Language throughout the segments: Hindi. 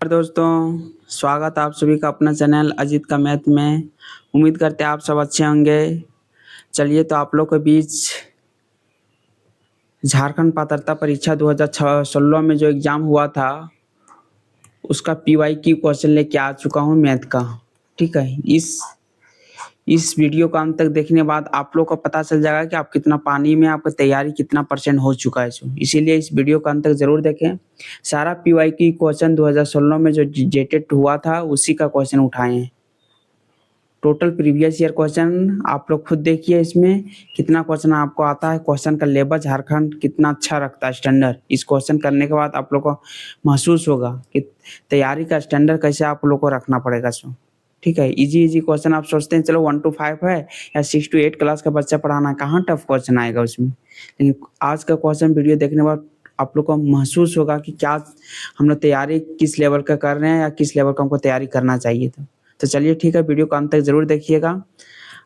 दोस्तों, स्वागत है आप सभी का अपना चैनल अजीत का मैथ में। उम्मीद करते हैं आप सब अच्छे होंगे। चलिए तो आप लोग के बीच झारखंड पात्रता परीक्षा 2016 में जो एग्ज़ाम हुआ था उसका पीवाई की क्वेश्चन लेके आ चुका हूँ मैथ का। ठीक है, इस वीडियो का अंत तक देखने के बाद आप लोग को पता चल जाएगा कि आप कितना पानी में आपका तैयारी कितना परसेंट हो चुका है। इसीलिए इस वीडियो का अंत तक जरूर देखें। सारा पीवाई की क्वेश्चन 2016 में जो जेटेट हुआ था उसी का क्वेश्चन उठाए हैं। टोटल प्रीवियस ईयर क्वेश्चन आप लोग खुद देखिए इसमें कितना क्वेश्चन आपको आता है। क्वेश्चन का लेवल झारखंड कितना अच्छा रखता है स्टैंडर्ड। इस क्वेश्चन करने के बाद आप लोग को महसूस होगा कि तैयारी का स्टैंडर्ड कैसे आप लोग को रखना पड़ेगा। ठीक है, इजी क्वेश्चन आप सोचते हैं चलो 1 to 5 है या 6 to 8 क्लास का बच्चा पढ़ाना, कहाँ टफ क्वेश्चन आएगा उसमें। लेकिन आज का क्वेश्चन वीडियो देखने के बाद आप लोग को महसूस होगा कि क्या हम लोग तैयारी किस लेवल का कर रहे हैं या किस लेवल का हमको तैयारी करना चाहिए था। तो चलिए ठीक है, वीडियो को अंत तक जरूर देखिएगा।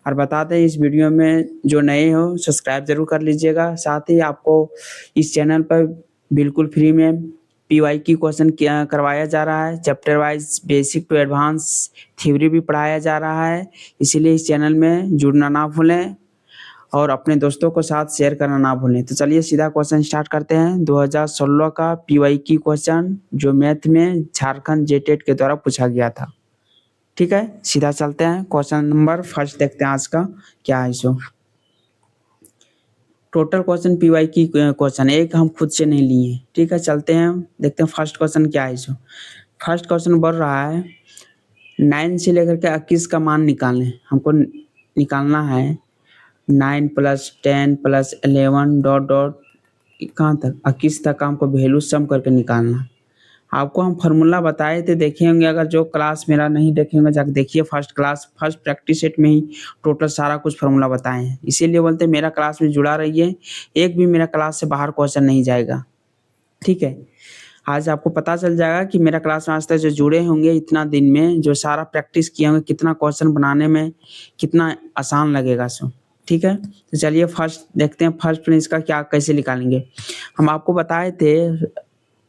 और बता दें इस वीडियो में जो नए हो सब्सक्राइब जरूर कर लीजिएगा। साथ ही आपको इस चैनल पर बिल्कुल फ्री में पीवाई की क्वेश्चन क्या करवाया जा रहा है। Chapter wise basic to advance theory भी पढ़ाया जा रहा है। इसीलिए इस चैनल में जुड़ना ना भूलें और अपने दोस्तों को साथ शेयर करना ना भूलें। तो चलिए सीधा क्वेश्चन स्टार्ट करते हैं। 2016 का पीवाई की क्वेश्चन जो मैथ में झारखंड जेटेट के द्वारा पूछा गया था। ठीक है, सीधा चलते हैं। क्वेश्चन नंबर फर्स्ट देखते हैं आज का क्या है। टोटल क्वेश्चन पीवाई की क्वेश्चन एक हम खुद से नहीं लिए। ठीक है, चलते हैं देखते हैं फर्स्ट क्वेश्चन क्या है। फर्स्ट क्वेश्चन बढ़ रहा है 9 से लेकर के 21 का मान निकालने हमको निकालना है। 9 + 10 + 11 डॉट डॉट कहाँ तक 21 तक हमको वैल्यू सम करके निकालना। आपको हम फार्मूला बताए थे, देखे होंगे। अगर जो क्लास मेरा नहीं देखे होंगे जाकर देखिए first class first practice set में ही टोटल सारा कुछ फार्मूला बताए हैं। इसीलिए बोलते हैं मेरा क्लास में जुड़ा रहिए, एक भी मेरा क्लास से बाहर क्वेश्चन नहीं जाएगा। ठीक है, आज आपको पता चल जाएगा कि मेरा क्लास में आज तक जो जुड़े होंगे इतना दिन में जो सारा प्रैक्टिस किए होंगे कितना क्वेश्चन बनाने में कितना आसान लगेगा। ठीक है, तो चलिए फर्स्ट देखते हैं फर्स्ट में इसका क्या कैसे निकालेंगे। हम आपको बताए थे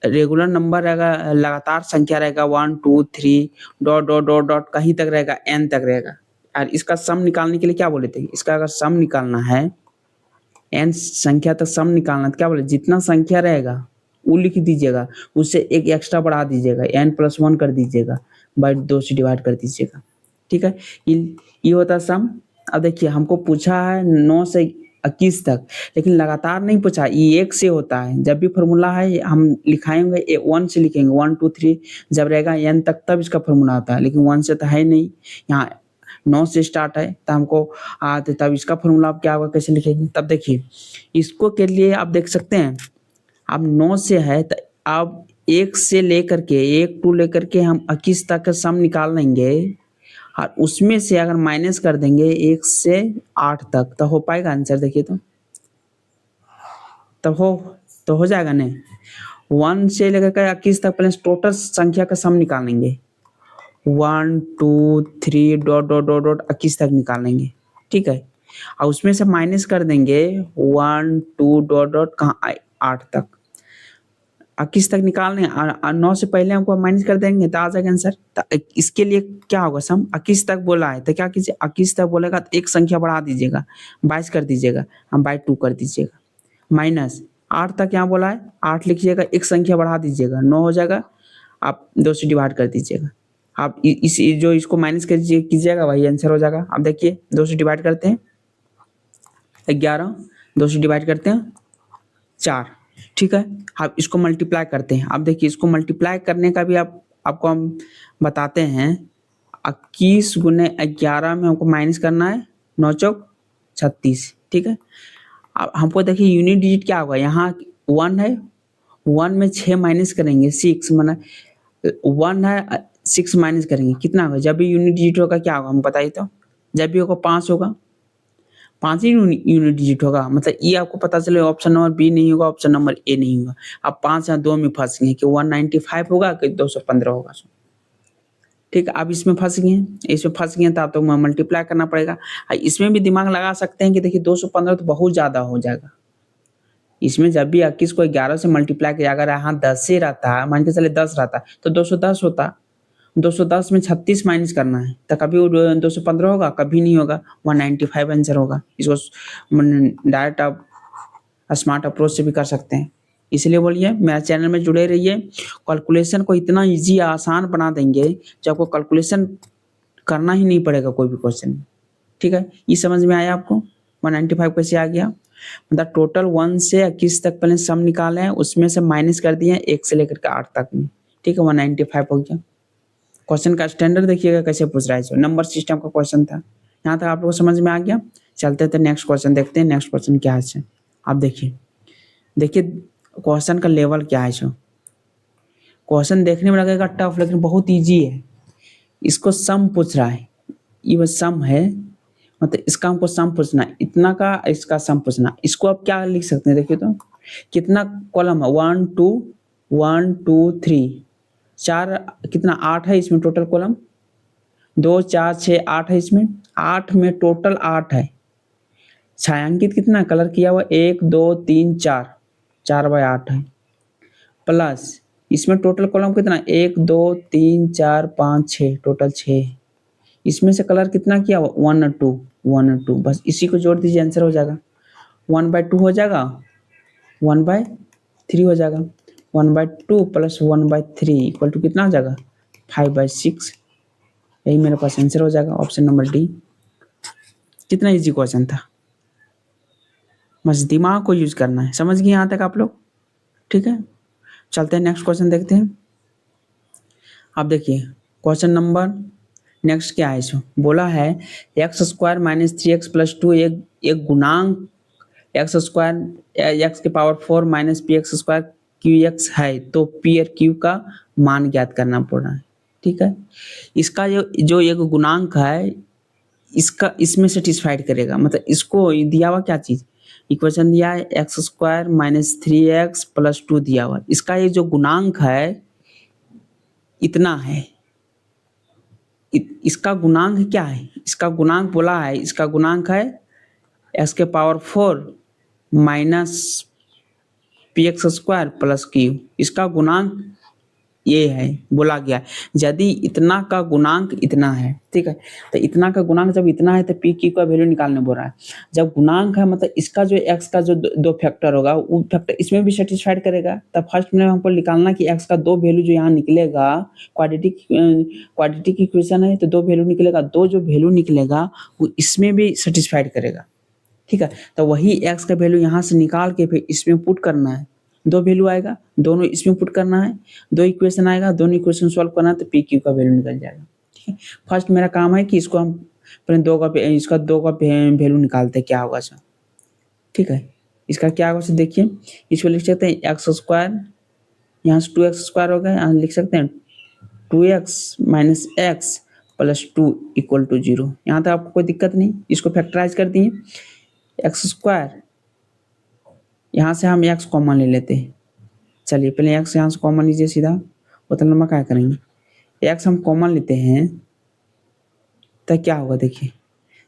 रेगुलर नंबर रहेगा, लगातार संख्या रहेगा 1 2 3 डॉट डॉट डॉट डॉट कहीं तक रहेगा, n तक रहेगा। और इसका सम निकालने के लिए क्या बोले थे, इसका अगर सम निकालना है n संख्या तक सम निकालना है तो क्या बोले, जितना संख्या रहेगा वो लिख दीजिएगा, उससे एक एक्स्ट्रा बढ़ा दीजिएगा, n+1 कर दीजिएगा, बाई 2 से डिवाइड कर दीजिएगा। ठीक है, ये होता है सम। अब देखिए हमको पूछा है 9 से 21 तक, लेकिन लगातार नहीं पूछा, ये एक से होता है। जब भी फार्मूला है हम लिखाएंगे 1 से लिखेंगे 1 2 3 जब रहेगा n तक तब इसका फार्मूला आता है, लेकिन 1 से तो है नहीं। यहाँ 9 से स्टार्ट है तो हमको आते तब इसका फार्मूला आप क्या होगा कैसे लिखेंगे। तब देखिए इसको के लिए आप देख सकते हैं, अब 9 से है तो अब 1 से लेकर के 1 2 लेकर के हम 21 तक का सम निकाल लेंगे और उसमें से अगर माइनस कर देंगे 1 से 8 तक तो हो पाएगा आंसर। देखिए तो हो जाएगा नहीं। 1 से लेकर के 21 तक पहले टोटल संख्या का सम निकालेंगे 1 2 3 डॉट डॉट डॉट डॉट 21 तक निकालेंगे। ठीक है, और उसमें से माइनस कर देंगे 1 2 डॉट डॉट कहाँ 8 तक 21 तक निकालने 9 से पहले हमको माइनस कर देंगे तो आ जाएगा आंसर। तो इसके लिए क्या होगा, सम 21 तक बोला है तो क्या कीजिए 21 तक बोलेगा तो एक संख्या बढ़ा दीजिएगा 22 कर दीजिएगा, हम बाई 2 कर दीजिएगा, माइनस 8 तक यहाँ बोला है 8 लिखिएगा, एक संख्या बढ़ा दीजिएगा 9 हो जाएगा, आप 2 से डिवाइड कर दीजिएगा। आप इस जो इसको माइनस कीजिएगा वही आंसर हो जाएगा। अब देखिए 2 से डिवाइड करते हैं 11, 2 से डिवाइड करते हैं 4। ठीक है, आप इसको मल्टीप्लाई करते हैं। अब देखिए इसको मल्टीप्लाई करने का भी आपको हम बताते हैं। 21 × 11 में हमको माइनस करना है 9 चौक 36। ठीक है, अब हमको देखिए यूनिट डिजिट क्या होगा, यहाँ 1 है, 1 में 6 माइनस करेंगे 6, माना 1 है 6 माइनस करेंगे कितना होगा। जब भी यूनिट डिजिट होगा क्या होगा हम बताइए तो, जब भी होगा 5 होगा, 5 ही यूनिट डिजिट होगा। मतलब ये आपको पता चले ऑप्शन नंबर बी नहीं होगा, ऑप्शन नंबर ए नहीं होगा। अब 5 या 2 में फंस गए कि 195 होगा कि 215 होगा। ठीक है, अब इसमें फंस गए तो आप तो मल्टीप्लाई करना पड़ेगा। इसमें भी दिमाग लगा सकते हैं कि देखिए 215 तो बहुत ज़्यादा हो जाएगा, इसमें जब भी 21 को 11 से मल्टीप्लाई किया, अगर यहाँ 10 से रहता है, मान के चले 10 रहता तो 210 होता। 210 में 36 माइनस करना है, तो कभी वो 215 होगा, कभी नहीं होगा, 195 आंसर होगा। इसको डायरेक्ट आप स्मार्ट अप्रोच से भी कर सकते हैं। इसलिए बोलिए मेरा चैनल में जुड़े रहिए। कैलकुलेशन को इतना ईजी आसान बना देंगे कि आपको कैलकुलेशन करना ही नहीं पड़ेगा कोई भी क्वेश्चन में। ठीक है, ये समझ में आया आपको 195 कैसे आ गया? मतलब टोटल 1 से 21 तक पहले सम निकाले हैं, उसमें से माइनस कर दिए 1 से लेकर के 8 तक में। ठीक है, 195 हो गया। क्वेश्चन का स्टैंडर्ड देखिएगा कैसे पूछ रहा है, इसमें नंबर सिस्टम का क्वेश्चन था। यहाँ तक आप लोगों को समझ में आ गया। चलते थे नेक्स्ट क्वेश्चन देखते हैं। नेक्स्ट क्वेश्चन क्या है? आप देखिए क्वेश्चन का लेवल क्या है। क्वेश्चन देखने में लगेगा टफ, लेकिन बहुत ईजी है। इसको सम पूछ रहा है, ये बस सम है, मतलब इसका हमको सम पूछना है, इतना का इसका सम पूछना। इसको आप क्या लिख सकते हैं, देखिए तो कितना कॉलम है, 1 2 1 2 3 4, कितना 8 है इसमें टोटल कॉलम, 2 4 6 8 है इसमें, 8 में टोटल 8 है। छायांकित कितना कलर किया हुआ, 1 2 3 4, 4/8 है। प्लस इसमें टोटल कॉलम कितना, 1 2 3 4 5 6, टोटल 6। इसमें से कलर कितना किया हुआ, 1 और 2, 1 और 2, बस इसी को जोड़ दीजिए, आंसर हो जाएगा। 1/2 हो जाएगा, 1/3 हो जाएगा। 1/2 प्लस 1/3 इक्वल टू कितना हो जाएगा, 5/6। यही मेरे पास आंसर हो जाएगा, ऑप्शन नंबर डी। कितना इजी क्वेश्चन था, बस दिमाग को यूज करना है। समझ गए यहाँ तक आप लोग? ठीक है, चलते हैं नेक्स्ट क्वेश्चन देखते हैं। आप देखिए क्वेश्चन नंबर नेक्स्ट क्या है, इसमें बोला है x² - 3x + 2 एक गुणांक x² x के पावर 4 - px² qx है, तो p और q का मान ज्ञात करना पड़ रहा है। ठीक है, इसका जो एक गुणांक है, इसका इसमें सेटिस्फाइड करेगा, मतलब इसको दिया हुआ क्या चीज, इक्वेशन दिया है x² - 3x + 2 दिया हुआ, इसका ये जो गुणांक है इतना है। इसका गुणांक क्या है, इसका गुणांक बोला है, इसका गुणांक है x के पावर 4 - px² + q, इसका गुणांक ये है बोला गया। यदि इतना का गुणांक इतना है, ठीक है, तो इतना का गुणांक जब इतना है तो पी क्यू का वैल्यू निकालने बोल रहा है। जब गुणांक है मतलब इसका जो एक्स का जो दो फैक्टर होगा, वो फैक्टर इसमें भी सेटिस्फाइड करेगा। तब फर्स्ट में हमको निकालना कि एक्स का दो वैल्यू जो यहाँ निकलेगा, क्वाड्रेटिक इक्वेशन है तो दो वैल्यू निकलेगा, दो जो वैल्यू निकलेगा वो इसमें भी सेटिस्फाइड करेगा। ठीक है, तो वही एक्स का वैल्यू यहाँ से निकाल के फिर इसमें पुट करना है। दो वैल्यू आएगा, दोनों इसमें पुट करना है, दो इक्वेशन आएगा, दोनों इक्वेशन सॉल्व करना है, तो पी क्यू का वैल्यू निकल जाएगा। ठीक है, फर्स्ट मेरा काम है कि इसको हम पहले दो का वैल्यू निकालते हैं, क्या होगा सर। ठीक है, इसका क्या होगा सर, देखिए इसको लिख सकते हैं x², यहाँ से 2x² होगा, यहाँ लिख सकते हैं 2x - x + 2 = 0। यहाँ तक आपको कोई दिक्कत नहीं। इसको फैक्टराइज कर दिए, x², यहाँ से हम x कॉमन ले लेते हैं। चलिए पहले x यहाँ से कॉमन लीजिए सीधा, उतना लंबा क्या करेंगे, x हम कॉमन लेते हैं तो क्या होगा, देखिए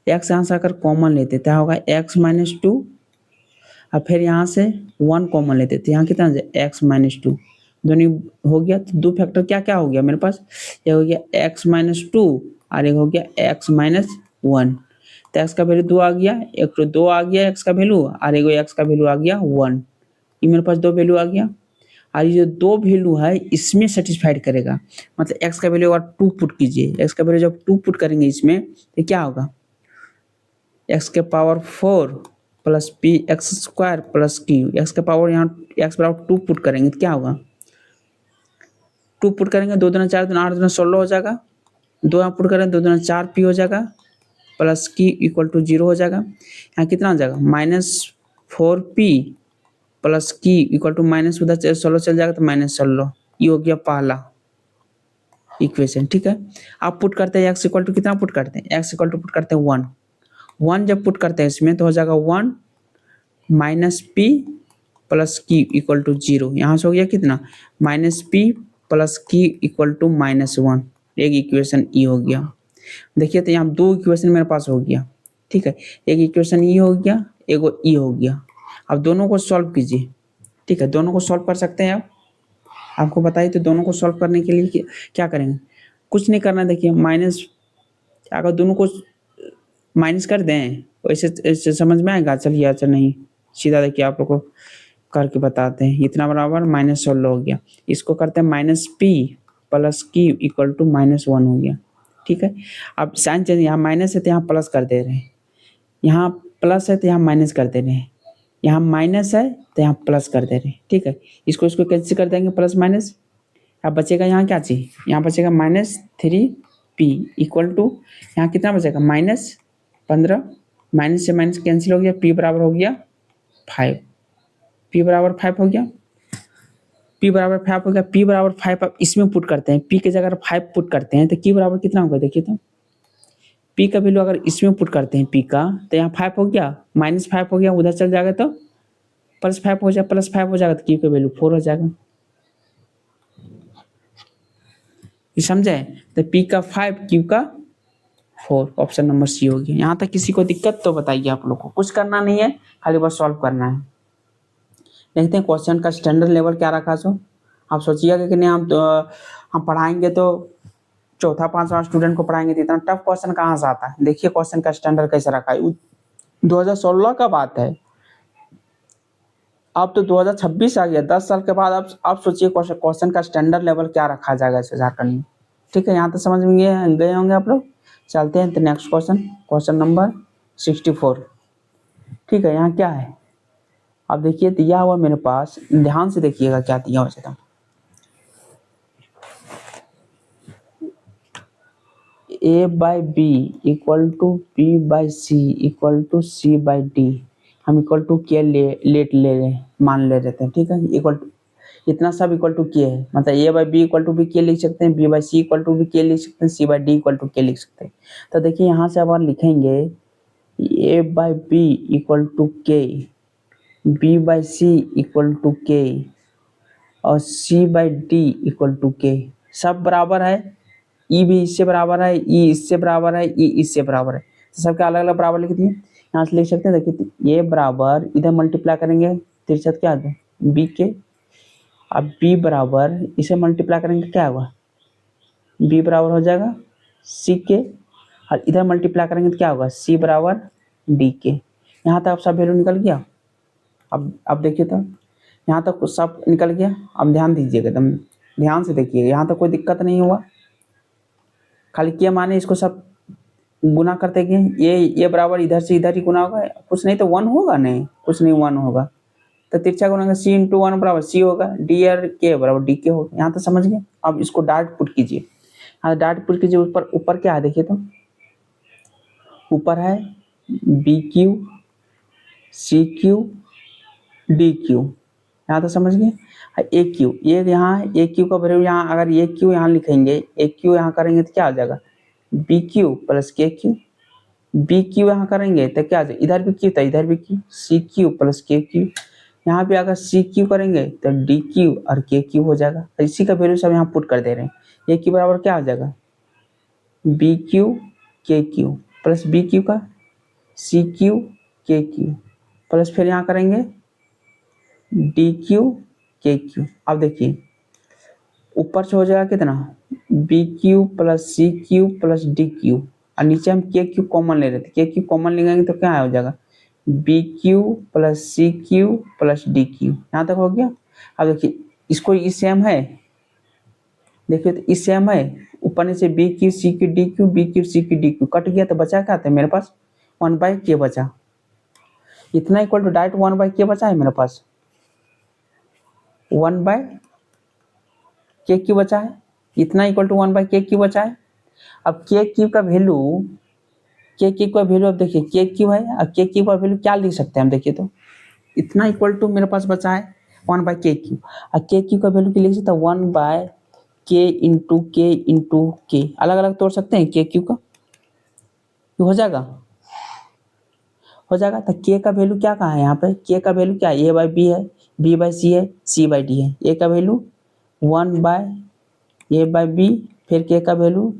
x यहाँ से अगर कॉमन लेते क्या होगा, x - 2, और फिर यहाँ से 1 कॉमन लेते थे, यहाँ कितना x - 2, दोनों हो गया। तो दो फैक्टर क्या क्या हो गया मेरे पास, ये हो गया x - 2 और एक हो गया x - 1। तो x का वैल्यू 2 आ गया, एक तो 2 आ गया x का वैल्यू, और एक x का वैल्यू आ गया 1। ये मेरे पास दो वैल्यू आ गया, और ये जो दो वैल्यू है इसमें सेटिस्फाइड करेगा। मतलब x का वैल्यू अगर 2 पुट कीजिए, x का वैल्यू जब 2 पुट करेंगे इसमें तो क्या होगा, x के पावर 4 + px² + q, x का पावर यहाँ x बराबर 2 पुट करेंगे तो क्या होगा, 2 पुट करेंगे, 2 दूना 4, 8 दूना 16 हो जाएगा, 2 यहाँ पुट करेंगे, 2 दूना 4 p हो जाएगा, प्लस q = 0 हो जाएगा। यहाँ कितना हो जाएगा, -4p + q = माइनस उधर 16 चल जाएगा तो -16। ये हो गया पहला इक्वेशन। ठीक है, आप पुट करते हैं x = कितना पुट करते हैं, x = पुट करते हैं 1। 1 जब पुट करते हैं इसमें तो हो जाएगा 1 - p + q = 0। यहाँ से हो गया कितना, -p + q = -1। एक इक्वेशन ई हो गया। देखिए तो यहाँ दो इक्वेशन मेरे पास हो गया। ठीक है, एक इक्वेशन ई हो गया, एक ई हो गया। अब दोनों को सॉल्व कीजिए, ठीक है, दोनों को सॉल्व कर सकते हैं आप। आपको बताइए तो दोनों को सॉल्व करने के लिए क्या करेंगे? कुछ नहीं करना, देखिए माइनस, अगर दोनों को माइनस कर दें वैसे ऐसे समझ में आएगा? चलिए अच्छा नहीं, सीधा देखिए आप लोग को करके बताते हैं। इतना बराबर -16 हो गया, इसको करते हैं -p plus q equal to -1 हो गया, ठीक है। अब साइन चेंज, यहाँ माइनस है तो यहाँ प्लस कर दे रहे हैं, यहाँ प्लस है तो यहाँ माइनस कर दे रहे हैं, यहाँ माइनस है तो यहाँ प्लस कर दे रहे हैं, ठीक है। इसको इसको कैंसिल कर देंगे प्लस माइनस, अब बचेगा यहाँ क्या चीज, यहाँ बचेगा -3p इक्वल टू, यहाँ कितना बचेगा -15, माइनस से माइनस कैंसिल हो गया, p बराबर हो गया 5, p बराबर 5 हो गया, p बराबर 5 हो गया, p बराबर 5 आप इसमें पुट करते हैं, p के जगह 5 पुट करते हैं तो q बराबर कितना होगा देखिए तो, p का वैल्यू अगर इसमें पुट करते हैं p का तो यहाँ 5 हो गया, -5 हो गया, उधर चल जाएगा तो +5 हो जाएगा, +5 हो जाएगा तो q का वैल्यू 4 हो जाएगा, ये समझे? तो p का 5 q का 4, ऑप्शन नंबर सी हो गया। यहाँ तक किसी को दिक्कत तो बताइए, आप लोग को कुछ करना नहीं है, खाली बस सॉल्व करना है। देखते हैं क्वेश्चन का स्टैंडर्ड लेवल क्या रखा सो। आप सोचिएगा कि नहीं हम पढ़ाएंगे तो चौथा पांचवा स्टूडेंट को पढ़ाएंगे तो इतना टफ क्वेश्चन कहाँ से आता है। देखिए क्वेश्चन का स्टैंडर्ड कैसे रखा है, 2016 का बात है, अब तो 2026 आ गया, 10 साल के बाद आप सोचिए क्वेश्चन का स्टैंडर्ड लेवल क्या रखा जाएगा इसे झारखंड में। ठीक है, यहाँ तो समझ में गए होंगे आप लोग। चलते हैं तो नेक्स्ट क्वेश्चन, क्वेश्चन नंबर 64। ठीक है, यहाँ क्या है, अब देखिए दिया हुआ मेरे पास, ध्यान से देखिएगा क्या दिया हुआ था। a by B equal to b by C equal to c by D, हम इक्वल टू के लेट ले रहे मान ले रहे थे। ठीक है, इक्वल टू इतना सब इक्वल टू के है, मतलब a by B equal to भी के लिख सकते हैं, b by C equal to भी के लिख सकते हैं, c by D equal to K लिख सकते हैं। तो देखिए यहाँ से अब लिखेंगे a by B equal to K, b by C equal to K और c by D equal to K, सब बराबर है, ई भी इससे बराबर है, ई इससे बराबर है, ई इससे बराबर है, तो सबके अलग अलग बराबर लिख दिए। यहाँ से लिख सकते हैं, देखिए ए बराबर इधर मल्टीप्लाई करेंगे तिरछत क्या होगा बी के, अब बी बराबर इसे मल्टीप्लाई करेंगे क्या होगा बी बराबर हो जाएगा सी के, और इधर मल्टीप्लाई करेंगे तो क्या होगा सी बराबर डी के। यहाँ तक अब सब वैल्यू निकल गया। अब देखिए तो यहाँ तक सब निकल गया। अब ध्यान दीजिएगा, एकदम ध्यान से देखिएगा, यहाँ तक कोई दिक्कत नहीं हुआ। खाली क्या माने इसको सब गुना करते गए, ये बराबर इधर से इधर ही गुना होगा, कुछ नहीं तो 1 होगा, नहीं कुछ नहीं 1 होगा, तो तिरछा गुना सी इंटू 1 बराबर सी होगा, डी आर के बराबर डी के होगा। यहाँ तो समझ गए। अब इसको डाट पुट कीजिए, हाँ डाट पुट कीजिए। ऊपर ऊपर क्या है देखिए तो, ऊपर है B cube C cube D cube, यहाँ तो समझ गए। ए क्यू, ये यहाँ ए क्यू का वैल्यू, यहाँ अगर ए क्यू यहाँ लिखेंगे, ए क्यू यहाँ करेंगे तो क्या आ जाएगा बी क्यू प्लस के क्यू, बी क्यू यहाँ करेंगे तो क्या आ जाएगा, इधर भी क्यू था इधर भी क्यू, सी क्यू प्लस के क्यू, यहाँ पे अगर सी क्यू करेंगे तो डी क्यू और के क्यू हो जाएगा। इसी का वैल्यू सब यहाँ पुट कर दे रहे हैं। ए क्यू बराबर क्या आ जाएगा बी क्यू के क्यू प्लस बी क्यू का सी क्यू के क्यू प्लस फिर यहाँ करेंगे डी क्यू के क्यू। अब देखिए ऊपर से हो जाएगा कितना B cube plus C cube plus D cube, और नीचे हम के क्यू कॉमन ले रहे थे, के क्यू कॉमन लेंगे तो क्या हो जाएगा B cube plus C cube plus D cube. यहाँ तक हो गया। अब देखिए इसको ई सेम है, देखिए तो ई सेम है, ऊपर नीचे B cube C cube D cube, B cube C cube D cube cut गया, तो बचा क्या था मेरे पास 1 बाई के बचा, इतना इक्वल टू डायरेक्ट 1 बाई के बचा है मेरे पास, 1 बाई के क्यू बचा है, इतना इक्वल टू 1 बाई के क्यू बचा है। अब के क्यू का वैल्यू, के क्यू का वैल्यू अब देखिए के क्यू है, अब के क्यू का वैल्यू क्या लिख सकते हैं हम देखिए तो, इतना इक्वल टू मेरे पास बचा है 1 बाई के क्यू, और के क्यू का वैल्यू क्या लिख सकते हैं 1 बाय के इंटू के, अलग अलग तोड़ सकते हैं के क्यू का, हो जाएगा हो जाएगा। तो के का वैल्यू क्या कहाँ है यहाँ पे, के का वैल्यू क्या है ए बाई बी है, बी बाई सी है, सी बाई डी है। ए का value 1 by A by B, फिर के का वैल्यू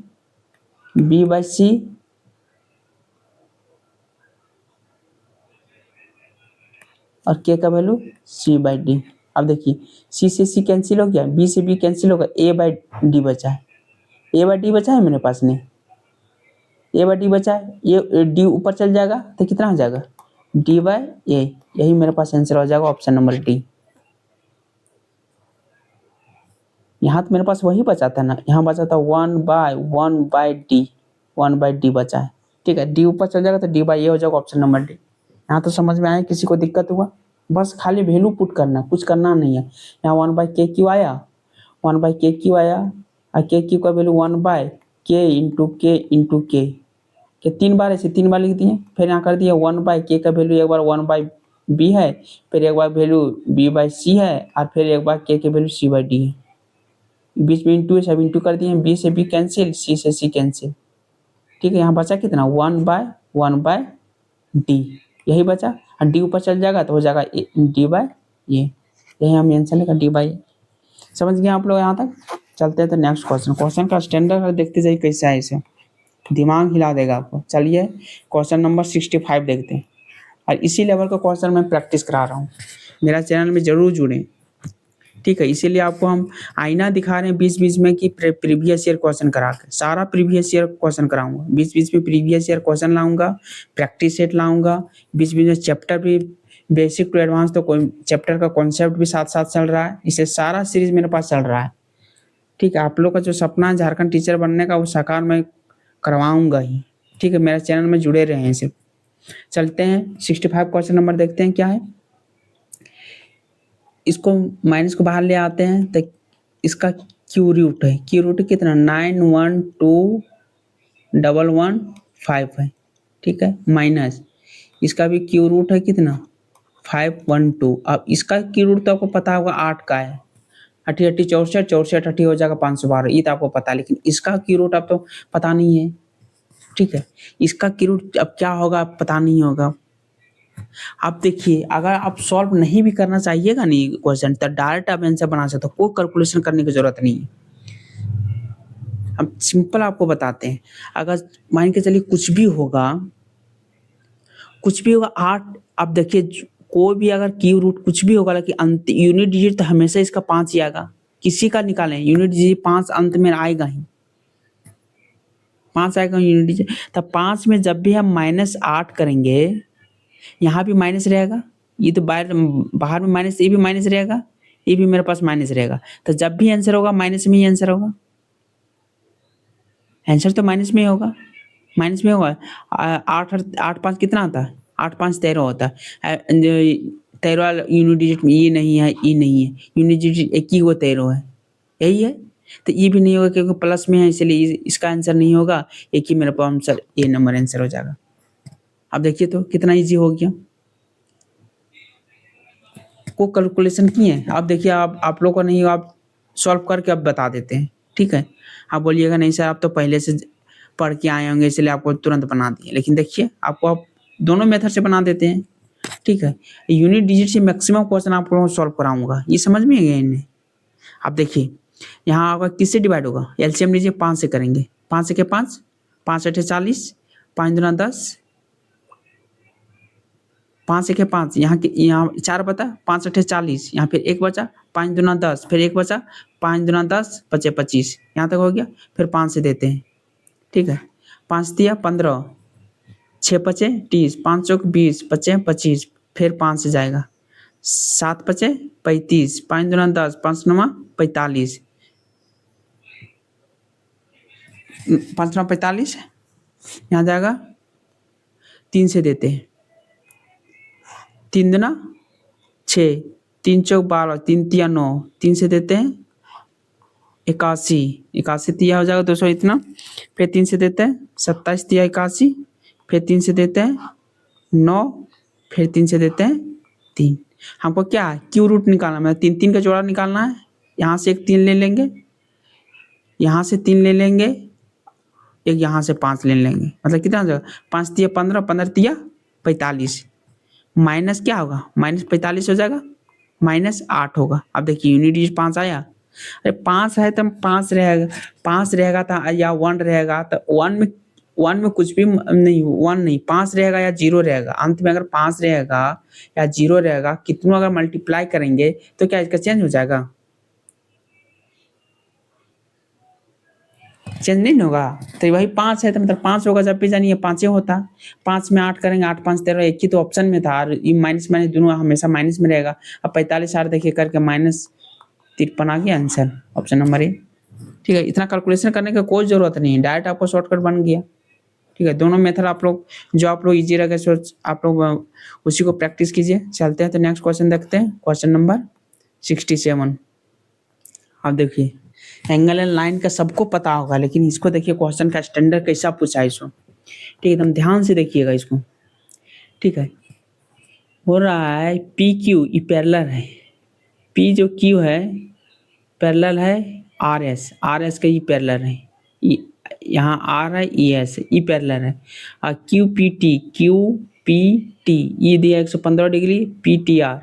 बी बाई सी और के का वैल्यू c/d। अब देखिए c से c कैंसिल हो गया, b से b कैंसिल होगा, a/d बचा है, a/d बचा है मेरे पास नहीं, a/d बचा है, ये d ऊपर चल जाएगा तो कितना हो जाएगा d/a। यही मेरे पास आंसर हो जाएगा ऑप्शन नंबर डी। यहाँ तो मेरे पास वही बचा था ना, यहाँ बचा था 1/d, 1/d बचा है। ठीक है, डी ऊपर चल जाएगा तो d/a हो जाएगा ऑप्शन नंबर डी। यहाँ तो समझ में आया, किसी को दिक्कत हुआ? बस खाली वैल्यू पुट करना, कुछ करना नहीं है। यहाँ 1/k आया, 1/k आया, और k का वैल्यू 1/k के 3 बार ऐसे 3 बार लिख दिए, फिर यहाँ कर दिए 1/k का वैल्यू एक बार 1/b है, फिर एक बार वैल्यू b/c है, और फिर एक बार k की वैल्यू c/d है। बीच में इंटू है, सब इंटू कर दिए, b से b कैंसिल, c से c कैंसिल। ठीक है, यहाँ बचा कितना 1/d, यही बचा, और d ऊपर चल जाएगा तो हो जाएगा d/a। यही हम आंसर लिखा d/a। समझ गए आप लोग यहाँ तक? चलते हैं तो नेक्स्ट क्वेश्चन। क्वेश्चन का स्टैंडर्ड देखते जाइए कैसे है, इसे दिमाग हिला देगा आपको। चलिए क्वेश्चन नंबर 65 देखते हैं, और इसी लेवल का क्वेश्चन मैं प्रैक्टिस करा रहा हूँ। मेरा चैनल में जरूर जुड़ें, ठीक है। इसीलिए आपको हम आईना दिखा रहे हैं बीच बीच में कि प्रीवियस ईयर क्वेश्चन करा के, सारा प्रीवियस ईयर क्वेश्चन कराऊंगा, बीच बीच में प्रीवियस ईयर क्वेश्चन लाऊंगा, प्रैक्टिस सेट लाऊंगा, बीच बीच में चैप्टर भी, बेसिक टू एडवांस, तो कोई चैप्टर का कॉन्सेप्ट भी साथ साथ चल रहा है। इसे सारा सीरीज मेरे पास चल रहा है, ठीक है। आप लोग का जो सपना है झारखंड टीचर बनने का, वो साकार मैं करवाऊंगा ही, ठीक है। मेरे चैनल में जुड़े रहे हैं सिर्फ। चलते हैं 65 क्वेश्चन नंबर देखते हैं क्या है। इसको माइनस को बाहर ले आते हैं तो इसका क्यू रूट है, क्यू रूट कितना 912115 है, ठीक है। माइनस इसका भी क्यू रूट है कितना 512। अब इसका क्यू रूट तो आपको पता होगा 8 का है, 80 80 64 64 80 हो जाएगा 512, ये तो आपको पता है। लेकिन इसका क्यू रूट आप तो पता नहीं है, ठीक है। इसका क्यू रूट अब क्या होगा पता नहीं होगा। आप देखिए, अगर आप सॉल्व नहीं भी करना चाहिएगा नहीं क्वेश्चन, तो डायरेक्ट आप आंसर बना सकते हो, कोई कैलकुलेशन करने की जरूरत नहीं है। हम सिंपल आपको बताते हैं, अगर मान के चलिए कुछ भी होगा 8, आप देखिए कोई भी अगर क्यू रूट कुछ भी होगा, लेकिन अंत यूनिट डिजिट तो हमेशा इसका 5 ही आएगा। किसी का निकालें यूनिट डिजिट 5 अंत में आएगा ही, 5 आएगा यूनिट डिजिट। तब 5 में जब भी हम -8 करेंगे, यहाँ भी माइनस रहेगा, ये तो बाहर में माइनस, ये भी माइनस रहेगा, ये भी मेरे पास माइनस रहेगा। तो जब भी आंसर होगा माइनस में ही आंसर होगा, आंसर तो माइनस में ही होगा, माइनस में होगा। 8 5 कितना आता है, 8 5 13 होता है। 13 यूनिट डिजिट में ये नहीं है, ये नहीं है, यूनिट डिजिट एक ही वो 13 है, यही है। तो ये भी नहीं होगा क्योंकि प्लस में है, इसलिए इसका आंसर नहीं होगा, एक ही मेरे पास आंसर ए नंबर आंसर हो जाएगा। अब देखिए तो कितना इजी हो गया, को कैलकुलेशन किए। आप देखिए, आप लोग को नहीं, आप सॉल्व करके अब बता देते हैं, ठीक है। आप बोलिएगा नहीं सर आप तो पहले से पढ़ के आए होंगे इसलिए आपको तुरंत बना दिए, लेकिन देखिए आपको आप दोनों मेथड से बना देते हैं, ठीक है। यूनिट डिजिट से मैक्सिमम क्वेश्चन आप लोगों को सॉल्व कराऊंगा, ये समझ में गया इन्हें। आप देखिए यहाँ आपका किससे डिवाइड होगा, एलसीएम लीजिए 5 से करेंगे, 5 से के 5, 5 8 40, 5 दूना 10, 5 एक है 5, यहाँ 4 बता, 5 8 40, यहाँ फिर 1 बचा, 5 दूना 10, फिर 1 बचा, 5 दूना 10 बचे 25, यहाँ तक हो गया। फिर 5 से देते हैं, ठीक है। 5 दिया 15, 6 बचे 30, 5 चौक 20, बचे 25, फिर 5 से जाएगा, 7 बचे 35, 5 दूना 10, 5 9 45, 5 9 45, यहाँ जाएगा 3 से देते हैं, 3 दूना 6, 3 चौक 12, 3 तिया 9, 3 से देते हैं 81, 81 तिया हो जाएगा 200 इतना, फिर 3 से देते हैं 27 तिया 81, फिर 3 से देते हैं 9, फिर 3 से देते हैं 3। हमको क्या है क्यू रूट निकालना, मतलब 3 3 का जोड़ा निकालना है। यहाँ से एक 3 ले लेंगे, यहाँ से 3 ले लेंगे, एक यहाँ से 5 ले लेंगे, मतलब कितना हो जाएगा 5 तिया 15, 15 तिया 45, माइनस क्या होगा -45 हो जाएगा, -8 होगा। अब देखिए यूनिट डिजिट 5 आया, अरे 5 है तो 5 रहेगा, 5 रहेगा था या 1 रहेगा, तो 1 में वन में कुछ भी नहीं, वन नहीं, 5 रहेगा या 0 रहेगा। अंत में अगर 5 रहेगा या 0 रहेगा, कितनों अगर मल्टीप्लाई करेंगे तो क्या इसका चेंज हो जाएगा? चेंज नहीं ना होगा। तो वही 5 है तो मतलब 5 होगा, जब भी जानिए 5 होता। 5 में 8 करेंगे, 8 5 13, एक ही तो ऑप्शन में था और ये माइनस माइनस दोनों हमेशा माइनस में रहेगा। अब 45 8 देखिए करके -53 आ गया आंसर, ऑप्शन नंबर ए। ठीक है, इतना कैलकुलेशन करने की कोई ज़रूरत नहीं है, डायरेक्ट आपको शॉर्टकट बन गया। ठीक है, दोनों मेथड आप लोग जो आप लोग ईज़ी लगे सो आप लोग उसी को प्रैक्टिस कीजिए। चलते हैं तो नेक्स्ट क्वेश्चन देखते हैं, क्वेश्चन नंबर 67। अब देखिए, एंगल एंड लाइन का सबको पता होगा, लेकिन इसको देखिए क्वेश्चन का स्टैंडर्ड कैसा पूछा है इसको। ठीक है, एकदम ध्यान से देखिएगा इसको। ठीक है, बोल रहा है पी क्यू ई पैरेलल है। पी जो क्यू है पैरेलल है आर एस का ई पैरेलल है। यहाँ आर है, ई एस ई पैरेलल है। और क्यू पी टी ये दिया 115 डिग्री, पी टी आर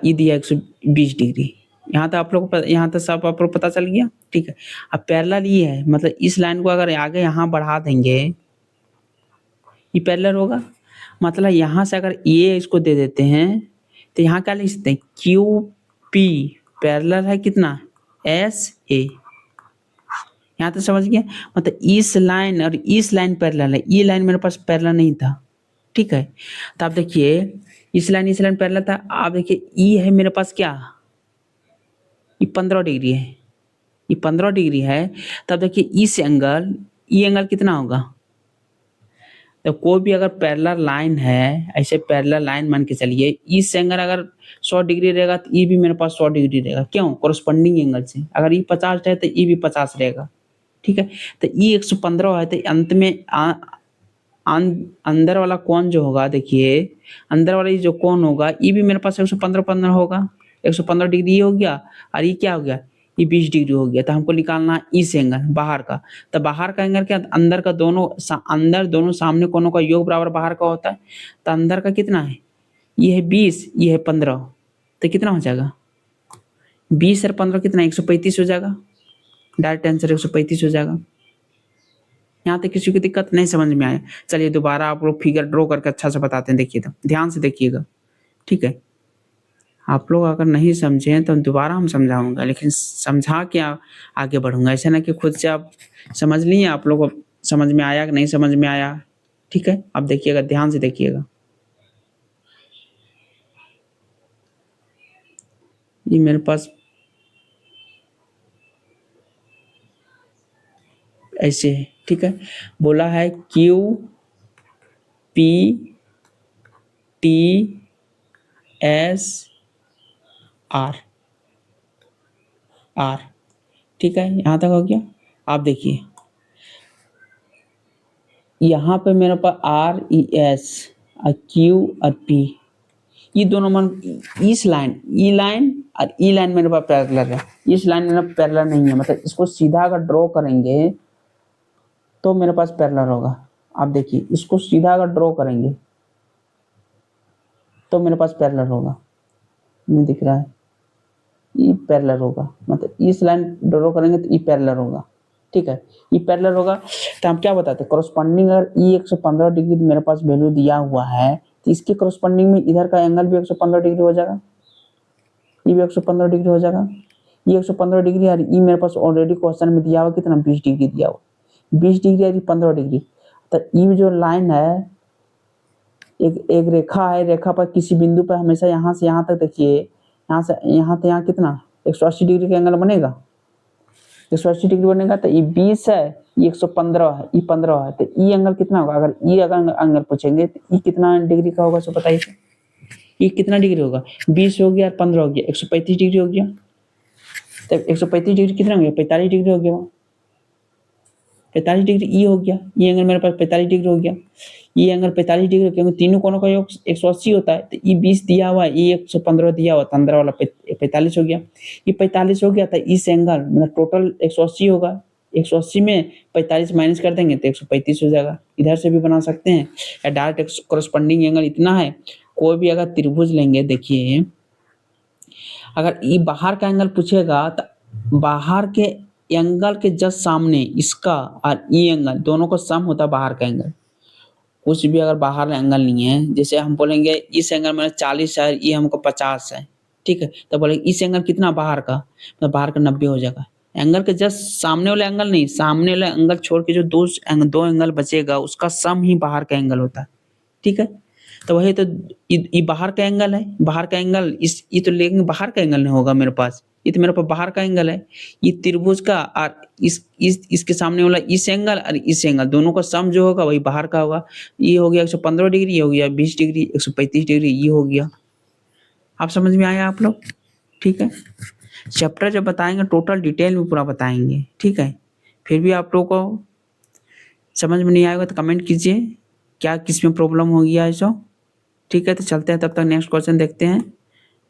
ये दिया 120 डिग्री। यहाँ तक आप लोग को यहाँ तक सब आप लोग पता चल गया। ठीक है, अब पैरेलल ये है, मतलब इस लाइन को अगर आगे यहाँ बढ़ा देंगे ये पैरेलल होगा। मतलब यहाँ से अगर ये इसको दे देते हैं तो यहाँ क्या लिख सकते हैं, क्यू पी पैरेलल है कितना, एस ए। यहाँ तक समझ गए। मतलब इस लाइन और इस लाइन पैरेलल है, ये लाइन मेरे पास पैरेलल नहीं था। ठीक है, तो आप देखिए इस लाइन पैरेलल था। आप देखिए ई है मेरे पास क्या, ये 15 डिग्री है, ये 15 डिग्री है। तब देखिए इस एंगल, ये एंगल कितना होगा। तो कोई भी अगर पैरेलल लाइन है, ऐसे पैरेलल लाइन मान के चलिए, इस एंगल अगर 100 डिग्री रहेगा तो ये भी मेरे पास 100 डिग्री रहेगा। क्यों, कोरस्पॉन्डिंग एंगल से। अगर ये 50 है तो ये भी 50 रहेगा। ठीक है, तो ये 115 है तो अंत में अंदर वाला कोण जो होगा, देखिए अंदर वाला ये जो कोण होगा ये भी मेरे पास 115 होगा। 115 डिग्री ये हो गया, और ये क्या हो गया, ये 20 डिग्री हो गया। तो हमको निकालना है इस एंगल बाहर का। तो बाहर का एंगल क्या, अंदर का दोनों अंदर दोनों सामने कोनों का योग बराबर बाहर का होता है। तो अंदर का कितना है, ये है 20, ये है 15, तो कितना हो जाएगा, 20 और 15 कितना, 135 हो जाएगा। डायरेक्ट आंसर 135 हो जाएगा। यहाँ तक किसी की दिक्कत नहीं समझ में आया। चलिए दोबारा आप लोग फिगर ड्रॉ करके अच्छा से बताते हैं, देखिए तो ध्यान से देखिएगा। ठीक है, आप लोग अगर नहीं समझे तो दोबारा हम समझाऊंगा, लेकिन समझा के आगे बढ़ूंगा। ऐसा ना कि खुद से आप समझ लिए, आप लोग को समझ में आया कि नहीं समझ में आया। ठीक है, अब देखिएगा, ध्यान से देखिएगा। ये मेरे पास ऐसे है। ठीक है, बोला है Q P T S R R. ठीक है, यहाँ तक हो गया। आप देखिए यहाँ पे मेरे पास आर ई एस और क्यू और पी, ये दोनों मन इस लाइन, ई लाइन और ई लाइन मेरे पास पैरेलल है। इस लाइन मेरा पैरेलल नहीं है, मतलब इसको सीधा अगर ड्रॉ करेंगे तो मेरे पास पैरेलल होगा। आप देखिए इसको सीधा अगर ड्रॉ करेंगे तो मेरे पास पैरेलल होगा, नहीं दिख रहा है, ये पैरेलल होगा। मतलब इस लाइन ड्रॉ करेंगे तो ये पैरेलल होगा। ठीक है, ये पैरेलल होगा। तो हम क्या बताते हैं, कॉरस्पॉन्डिंग अगर ये 115 डिग्री मेरे पास वैल्यू दिया हुआ है तो इसके कॉरस्पॉन्डिंग में इधर का एंगल भी 115 डिग्री हो जाएगा, ये भी 115 डिग्री हो जाएगा। ये 115 डिग्री है, ये मेरे पास ऑलरेडी क्वेश्चन में दिया हुआ कितना, 20 डिग्री दिया हुआ, 20 डिग्री है, 15 डिग्री। तो ये जो लाइन है, एक रेखा है, रेखा पर किसी बिंदु पर हमेशा यहाँ से यहाँ तक देखिए, यहाँ से यहाँ तक यहाँ कितना 180 डिग्री का एंगल बनेगा, 180 डिग्री बनेगा। तो ये 20 है, ये 115 है, ये 15 है, तो ये एंगल कितना होगा। अगर ये अगर एंगल पूछेंगे तो ये कितना डिग्री का होगा, सो बताइए। ये कितना डिग्री होगा, 20 हो गया, 15 हो गया, 135 डिग्री हो गया। तो 135 डिग्री कितना हो गया, 45 डिग्री हो गया। 45 डिग्री ये हो गया, ये एंगल मेरे पास 45 डिग्री हो गया, ये एंगल 45 डिग्री, क्योंकि तीनों कोनों का योग 180 होता है। तो ये 20 दिया हुआ है, ये 115 दिया हुआ, 15 वाला 45 हो गया। ये 45 हो गया था, इस एंगल मतलब टोटल 180 होगा। 180 में 45 माइनस कर देंगे तो 135 हो जाएगा। इधर से भी बना सकते हैं, या डायरेक्ट कॉरस्पॉन्डिंग एंगल इतना है। कोई भी अगर त्रिभुज लेंगे, देखिए अगर ये बाहर का एंगल पूछेगा तो बाहर के एंगल के जस्ट सामने इसका और ई एंगल दोनों का सम होता है बाहर का एंगल। कुछ भी अगर बाहर एंगल नहीं है, जैसे हम बोलेंगे इस एंगल में 40 है, ये हमको 50 है, ठीक है? तो बोलेंगे इस एंगल कितना बाहर का, तो बाहर का 90 हो जाएगा। एंगल के जस्ट सामने वाला एंगल नहीं, सामने वाला एंगल छोड़ के जो दो एंगल बचेगा उसका सम ही बाहर का एंगल होता है, ठीक है? तो वही तो ये बाहर का एंगल है, बाहर का एंगल इस ये तो लेकिन बाहर का एंगल नहीं होगा मेरे पास, ये तो मेरे पास बाहर का एंगल है। ये त्रिभुज का और इसके सामने वाला इस एंगल और इस एंगल दोनों का सम जो होगा वही बाहर का होगा। ये हो गया 115 डिग्री, ये हो गया 20 डिग्री, 135 डिग्री ये हो गया। आप समझ में आया आप लोग? ठीक है। चैप्टर जब बताएंगे टोटल डिटेल में पूरा बताएंगे, ठीक है? फिर भी आप लोग को समझ में नहीं आएगा तो कमेंट कीजिए क्या किस में प्रॉब्लम हो गया है सो, ठीक है? तो चलते हैं, तब तक नेक्स्ट क्वेश्चन देखते हैं।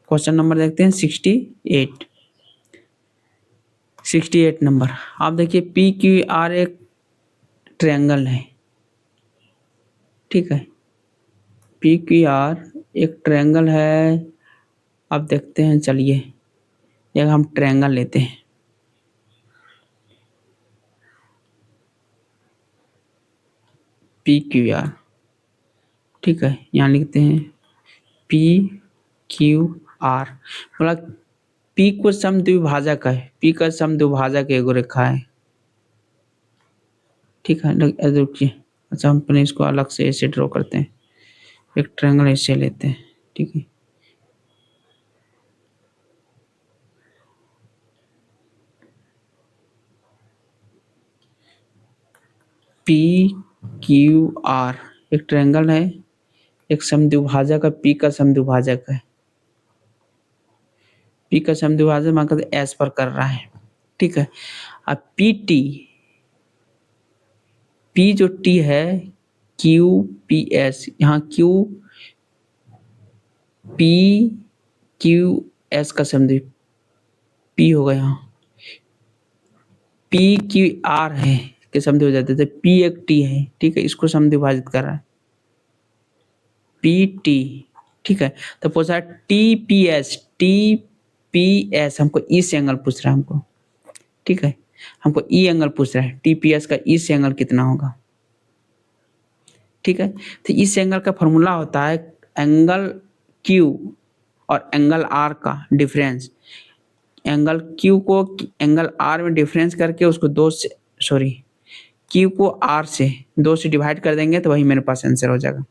क्वेश्चन नंबर देखते हैं 68 नंबर। आप देखिए पी क्यू आर एक ट्रायंगल है, ठीक है? पी क्यू आर एक ट्रायंगल है। अब देखते हैं, चलिए एक हम ट्रायंगल लेते हैं। पी क्यू आर, ठीक है? यहाँ लिखते हैं पी क्यू आर, बोला पी को समद्विभाजक है, पी का समद्विभाजक एगो रेखा है, ठीक है? रुकिए, अच्छा हम अपने इसको अलग से ऐसे ड्रॉ करते हैं, एक ट्रायंगल ऐसे लेते हैं, ठीक है? पी क्यू आर एक ट्रायंगल है, एक समद्विभाजक है, पी का समद्विभाजक है। पी का समद्विभाजक मतलब एस पर कर रहा है, ठीक है? अब पी टी, पी जो टी है क्यू पी एस, यहाँ क्यू पी क्यू एस का समद्वि पी होगा, यहाँ पी क्यू आर है के समद्वि हो जाते थे, पी एक टी है, ठीक है? इसको समद्विभाजित कर रहा है पी टी, ठीक है? तो पूछा टी पी एस हमको इस एंगल पूछ रहा है हमको, ठीक है? हमको ई एंगल पूछ रहा है, टी पी एस का इस एंगल कितना होगा, ठीक है? तो इस एंगल का फॉर्मूला होता है एंगल क्यू और एंगल आर का डिफरेंस। एंगल क्यू को एंगल आर में डिफरेंस करके उसको क्यू को आर से 2 से डिवाइड कर देंगे तो वही मेरे पास आंसर हो जाएगा।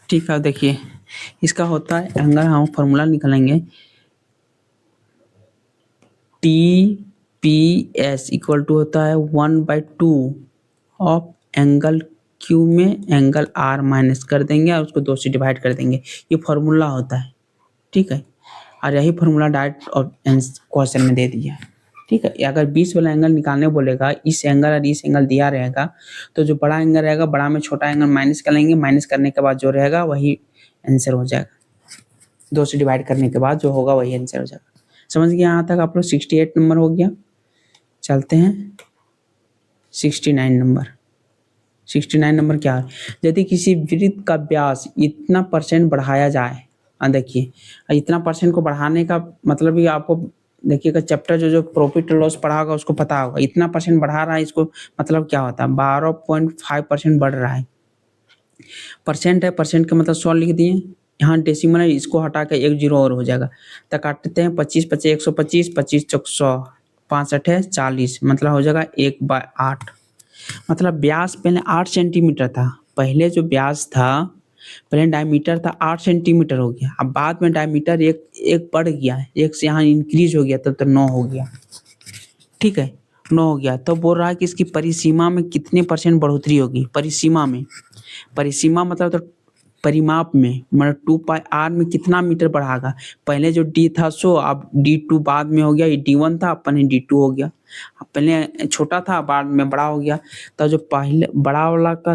ठीक है, देखिए इसका होता है एंगल, हम फॉर्मूला निकालेंगे T P S equal to होता है 1/2 ऑफ एंगल क्यू में एंगल आर माइनस कर देंगे और उसको 2 से डिवाइड कर देंगे, ये फॉर्मूला होता है, ठीक है? और यही फॉर्मूला डायरेक्ट और क्वेश्चन में दे दिया है, ठीक है? अगर 20 वाला एंगल निकालने बोलेगा, इस एंगल और इस एंगल दिया रहेगा तो जो बड़ा एंगल रहेगा बड़ा में छोटा एंगल माइनस कर लेंगे, माइनस करने के बाद जो रहेगा वही आंसर हो जाएगा, 2 से डिवाइड करने के बाद जो होगा वही आंसर हो जाएगा। समझ गए यहाँ तक आप लोग? 68 नंबर हो गया। चलते हैं 69 नंबर। 69 नंबर क्या है? यदि किसी वृत्त का व्यास इतना % बढ़ाया जाए, देखिए इतना % को बढ़ाने का मतलब ही आपको देखिएगा, चैप्टर जो प्रॉफिट लॉस पढ़ा होगा उसको पता होगा, इतना % बढ़ा रहा है, इसको मतलब क्या होता है 12.5% बढ़ रहा है। परसेंट है, परसेंट का मतलब 100 लिख दिए, यहाँ डेसिमल है, इसको हटा के 1 जीरो और हो जाएगा। तो काटते हैं 25 25 125, 25 चौक 100, 65 है 40, मतलब हो जाएगा 1/8। मतलब व्यास पहले 8 सेंटीमीटर था, पहले जो व्यास था पहले डायमीटर था 8 सेंटीमीटर हो गया, अब बाद में डायमीटर एक बढ़ गया है, 1 से यहाँ इंक्रीज हो गया तब तो 9 हो गया, ठीक है? 9 हो गया। तो बोल रहा है कि इसकी परिसीमा में कितने % बढ़ोतरी होगी? परिसीमा में, परिसीमा मतलब तो परिमाप में, मतलब 2πr में कितना मीटर बढ़ागा? पहले जो d था 100, अब d2 बाद में हो गया, ये d1 था अपने d2 हो गया, पहले छोटा था बाद में बड़ा हो गया। तो जो पहले बड़ा वाला का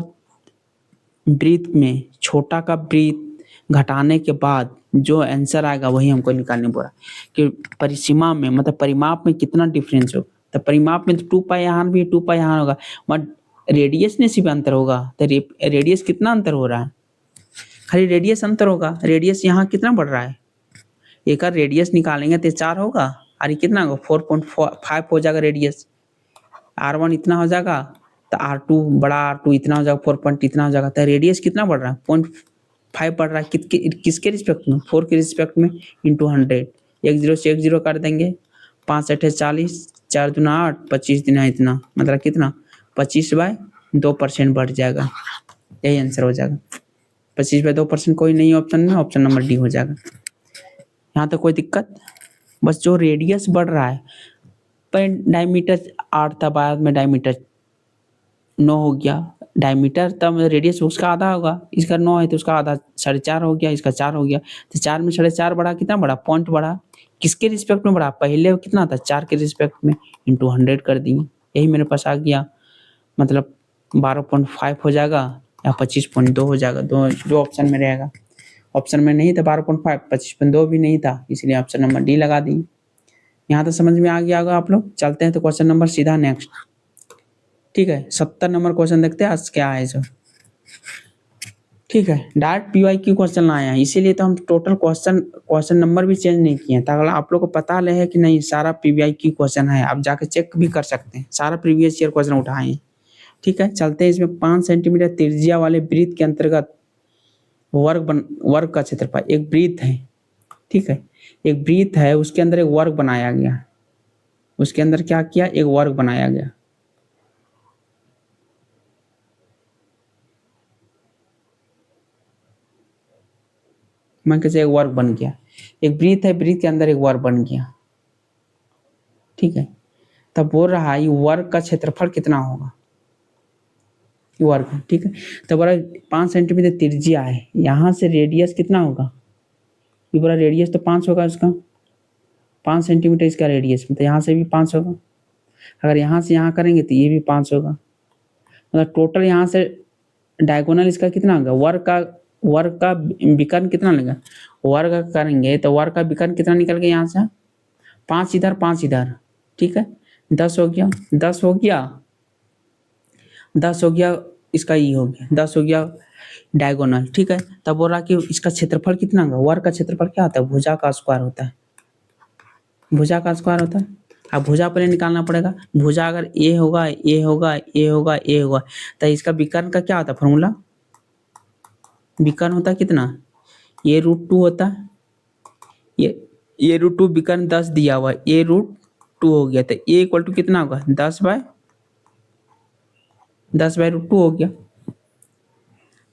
वृत्त में छोटा का वृत्त घटाने के बाद जो आंसर आएगा वही हमको निकालने बोला कि परिसीमा में मतलब परिमाप में कितना डिफरेंस हो। तो परिमाप में तो 2π यहाँ भी 2π यहाँ होगा, बट रेडियस में सिर्फ अंतर होगा, तो रेडियस कितना अंतर हो रहा है, खाली रेडियस अंतर होगा। रेडियस यहाँ कितना बढ़ रहा है, एक और रेडियस निकालेंगे तो 4 होगा, और ये कितना होगा 4.5 हो जाएगा रेडियस। R1 इतना हो जाएगा, तो R2 बड़ा R2 इतना हो जाएगा, 4 पॉइंट इतना हो जाएगा। तो रेडियस कितना बढ़ रहा है, 0.5 बढ़ रहा है। किसके रिस्पेक्ट में, 4 के रिस्पेक्ट में, इंटू 100। एक जीरो से एक जीरो कर देंगे, 5 अठे 40, 4 दूना 8, 25 दूना इतना, मतलब कितना 25/2% बढ़ जाएगा। यही आंसर हो जाएगा। 25/2% कोई नहीं ऑप्शन में, ऑप्शन नंबर डी हो जाएगा। यहाँ तक कोई दिक्कत, बस जो रेडियस बढ़ रहा है, पर डायमीटर 8 था, बाद में डायमीटर 9 हो गया। डायमीटर तब रेडियस उसका आधा होगा, इसका 9 है तो उसका आधा 4.5 हो गया, इसका 4 हो गया। तो 4 में 4.5 बढ़ा, कितना बढ़ा, पॉइंट बढ़ा। किसके रिस्पेक्ट में बढ़ा, पहले कितना था 4 के रिस्पेक्ट में, इंटू 100 कर दिए। यही मेरे पास आ गया, मतलब 12.5 हो जाएगा या 25.2 हो जाएगा। दो ऑप्शन में रहेगा। ऑप्शन में नहीं था 12.5, 25.2 भी नहीं था, इसलिए ऑप्शन नंबर डी लगा दी। यहाँ तो समझ में आ गया होगा आप लोग। चलते हैं तो क्वेश्चन नंबर सीधा नेक्स्ट। ठीक है, 70 नंबर क्वेश्चन देखते हैं आज क्या है जो। ठीक है, डायरेक्ट PYQ क्वेश्चन लाए हैं, इसीलिए तो हम टोटल क्वेश्चन नंबर भी चेंज नहीं किए, ताकि आप लोग को पता रहे कि नहीं सारा PYQ क्वेश्चन है। आप जाके चेक भी कर सकते हैं, सारा प्रीवियस ईयर क्वेश्चन उठाए हैं। ठीक है, चलते हैं। इसमें 5 सेंटीमीटर त्रिज्या वाले वृत्त के अंतर्गत वर्ग का क्षेत्रफल, एक वृत्त है। ठीक है, एक वृत्त है, उसके अंदर एक वर्ग बनाया गया। उसके अंदर क्या किया, एक वर्ग बनाया गया। मान के चलिए एक वर्ग बन गया, एक वृत्त है, वृत्त के अंदर एक वर्ग बन गया। ठीक है, तब बोल रहा है ये वर्ग का क्षेत्रफल कितना होगा, वर्ग। ठीक है, तो बोला 5 सेंटीमीटर त्रिज्या है, यहाँ से रेडियस कितना होगा, ये बोला रेडियस तो 5 होगा उसका, 5 सेंटीमीटर इसका रेडियस, मतलब यहाँ से भी 5 होगा। अगर यहाँ से यहाँ करेंगे तो ये भी 5 होगा, मतलब टोटल यहाँ से डायगोनल इसका कितना होगा, वर्ग का विकर्ण कितना लेगा, वर्ग करेंगे तो वर्ग का विकर्ण कितना निकल गया यहाँ से, 5 इधर 5 इधर। ठीक है, 10 हो गया, 10 हो गया, 10 हो गया, इसका ये हो गया, 10 हो गया डायगोनल। ठीक है, तब बोल रहा कि इसका क्षेत्रफल कितना होगा, वर्ग का क्षेत्रफल क्या होता है, भुजा का स्क्वायर होता है, भुजा का स्क्वायर होता है। अब भुजा पहले निकालना पड़ेगा, भुजा अगर ए होगा, ए होगा, ए होगा, ए होगा, तो इसका विकर्ण का क्या होता है फॉर्मूला, विकर्ण होता है कितना, ये √2 होता है, ये √2 विकर्ण 10 दिया हुआ है, ए √2 हो गया, तो ए इक्वल टू कितना होगा, 10/√2 हो गया,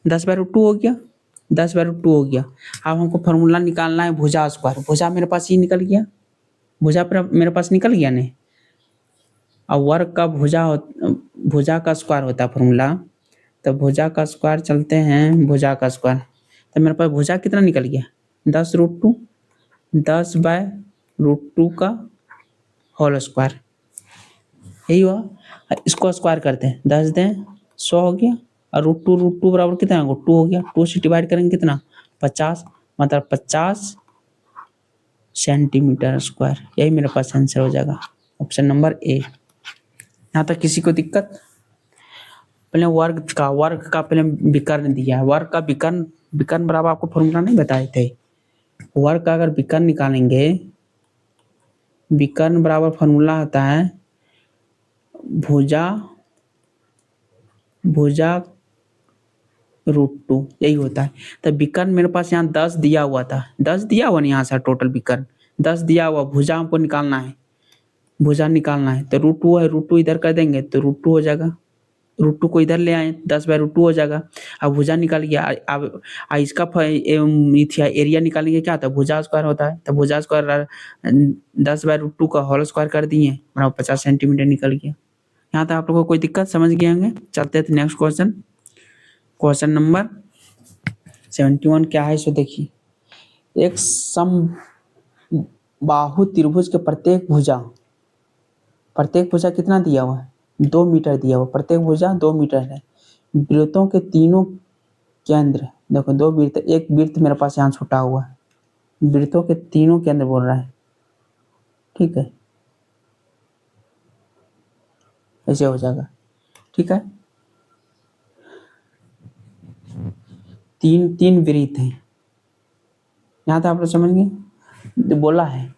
10/√2 हो गया, 10/√2 हो गया। अब हमको फॉर्मूला निकालना है भुजा स्क्वायर। भुजा मेरे पास ये निकल गया, भुजा पर मेरे पास निकल गया नहीं। अब वर्ग का भुजा का स्क्वायर होता है फॉर्मूला, तो भुजा का स्क्वायर चलते हैं, भुजा का स्क्वायर, तो मेरे पास भुजा कितना निकल गया, 10√2, 10/√2 का होल स्क्वायर, यही हुआ। इसको स्क्वायर करते हैं, 10 दें 100 हो गया, और √2 बराबर कितना होगा, 2 हो गया, 2 से डिवाइड करेंगे कितना, 50, मतलब 50 सेंटीमीटर स्क्वायर। यही मेरे पास आंसर हो जाएगा, ऑप्शन नंबर ए। यहाँ तक किसी को दिक्कत, पहले वर्ग का पहले विकर्ण दिया है, वर्ग का विकर्ण बराबर आपको फॉर्मूला नहीं बताए थे। वर्ग का अगर विकर्ण निकालेंगे, विकर्ण बराबर फॉर्मूला होता है भुजा √2, यही होता है। तो विकर्ण मेरे पास यहाँ 10 दिया हुआ था, 10 दिया हुआ नहीं, यहाँ से टोटल विकर्ण 10 दिया हुआ, भुजा हमको निकालना है, भुजा निकालना है, तो √2 है, √2 इधर कर देंगे तो √2 हो जाएगा, √2 को इधर ले आए, 10/√2 हो जाएगा। अब भुजा निकल गया, अब इसका एरिया निकालेंगे, क्या होता है, भुजा स्क्वायर होता है, तो भुजा स्क्वायर 10/√2 का होल स्क्वायर कर दिए, बराबर 50 सेंटीमीटर निकल गया। यहाँ तक आप लोगों को कोई दिक्कत, समझ गए होंगे। चलते हैं नेक्स्ट क्वेश्चन, क्वेश्चन नंबर 71 क्या है सो देखिए। एक समबाहु त्रिभुज के प्रत्येक भुजा कितना दिया हुआ है, 2 मीटर दिया हुआ, प्रत्येक भुजा 2 मीटर है। वृत्तों के तीनों केंद्र, देखो 2 वृत्त, एक वृत्त मेरे पास यहाँ छुटा हुआ है, वृत्तों के तीनों केंद्र बोल रहा है। ठीक है, ऐसे हो जाएगा। ठीक है, तीन वृत्त हैं। यहाँ तक आप लोग समझ गए। तो बोला है